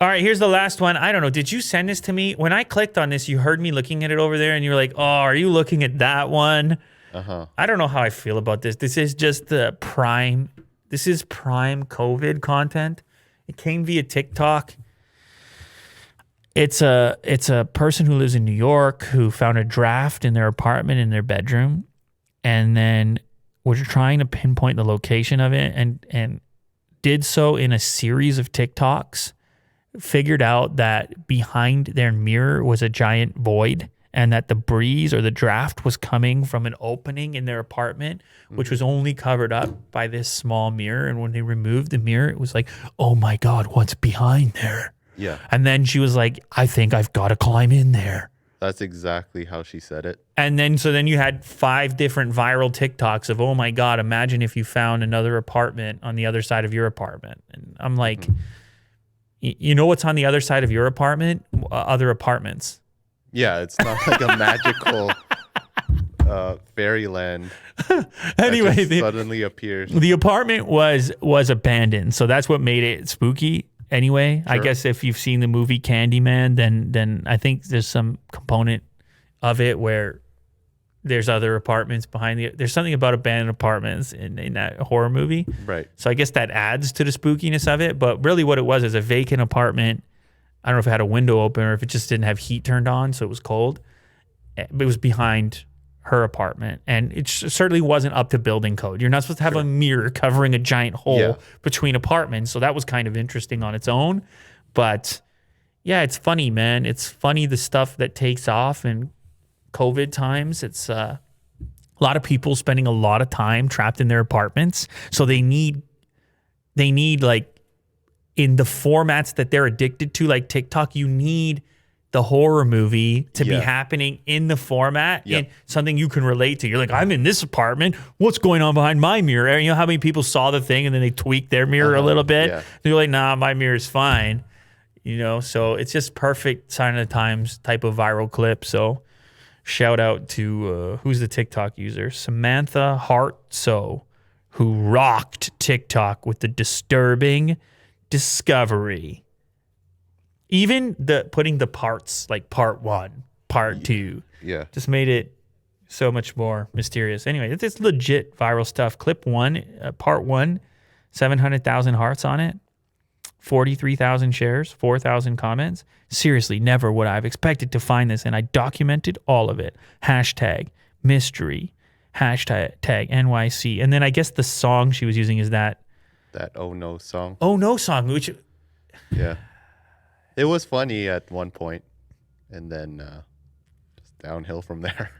All right, here's the last one. I don't know. Did you send this to me? When I clicked on this, you heard me looking at it over there, and you were like, "Oh, are you looking at that one?" I don't know how I feel about this. This is just the prime. This is prime COVID content. It came via TikTok. It's a person who lives in New York who found a draft in their apartment in their bedroom, and then was trying to pinpoint the location of it, and did so in a series of TikToks. Figured out that behind their mirror was a giant void, and that the breeze or the draft was coming from an opening in their apartment, which was only covered up by this small mirror. And when they removed the mirror, it was like, oh my God, what's behind there? Yeah. And then she was like, I think I've got to climb in there. That's exactly how she said it. And then, so then you had 5 different viral TikToks of, oh my God, imagine if you found another apartment on the other side of your apartment. And I'm like, you know what's on the other side of your apartment? Other apartments. Yeah, it's not like a magical fairyland. Anyway, that just suddenly appears. The apartment was abandoned, so that's what made it spooky. Anyway, Sure. I guess if you've seen the movie Candyman, then I think there's some component of it where there's other apartments behind there's something about abandoned apartments in that horror movie. Right. So I guess that adds to the spookiness of it. But really what it was is a vacant apartment. I don't know if it had a window open or if it just didn't have heat turned on, so it was cold. But it was behind her apartment. And it certainly wasn't up to building code. You're not supposed to have a mirror covering a giant hole between apartments. So that was kind of interesting on its own. But yeah, it's funny, man. It's funny the stuff that takes off in COVID times. It's a lot of people spending a lot of time trapped in their apartments. So they need like in the formats that they're addicted to, like TikTok, you need the horror movie to be happening in the format and something you can relate to. You're like, I'm in this apartment. What's going on behind my mirror? You know how many people saw the thing and then they tweaked their mirror a little bit? Yeah. They're like, nah, my mirror's fine. You know, so it's just perfect sign of the times type of viral clip. So shout out to, who's the TikTok user? Samantha Hart-So, who rocked TikTok with the disturbing discovery. Even putting the parts, like part 1, part 2, just made it so much more mysterious. Anyway, it's legit viral stuff. Clip 1, part 1, 700,000 hearts on it, 43,000 shares, 4,000 comments. Seriously, never would I have expected to find this, and I documented all of it. Hashtag mystery, hashtag NYC. And then I guess the song she was using is that Oh No song. Oh No song, which... Yeah. It was funny at one point, and then just downhill from there.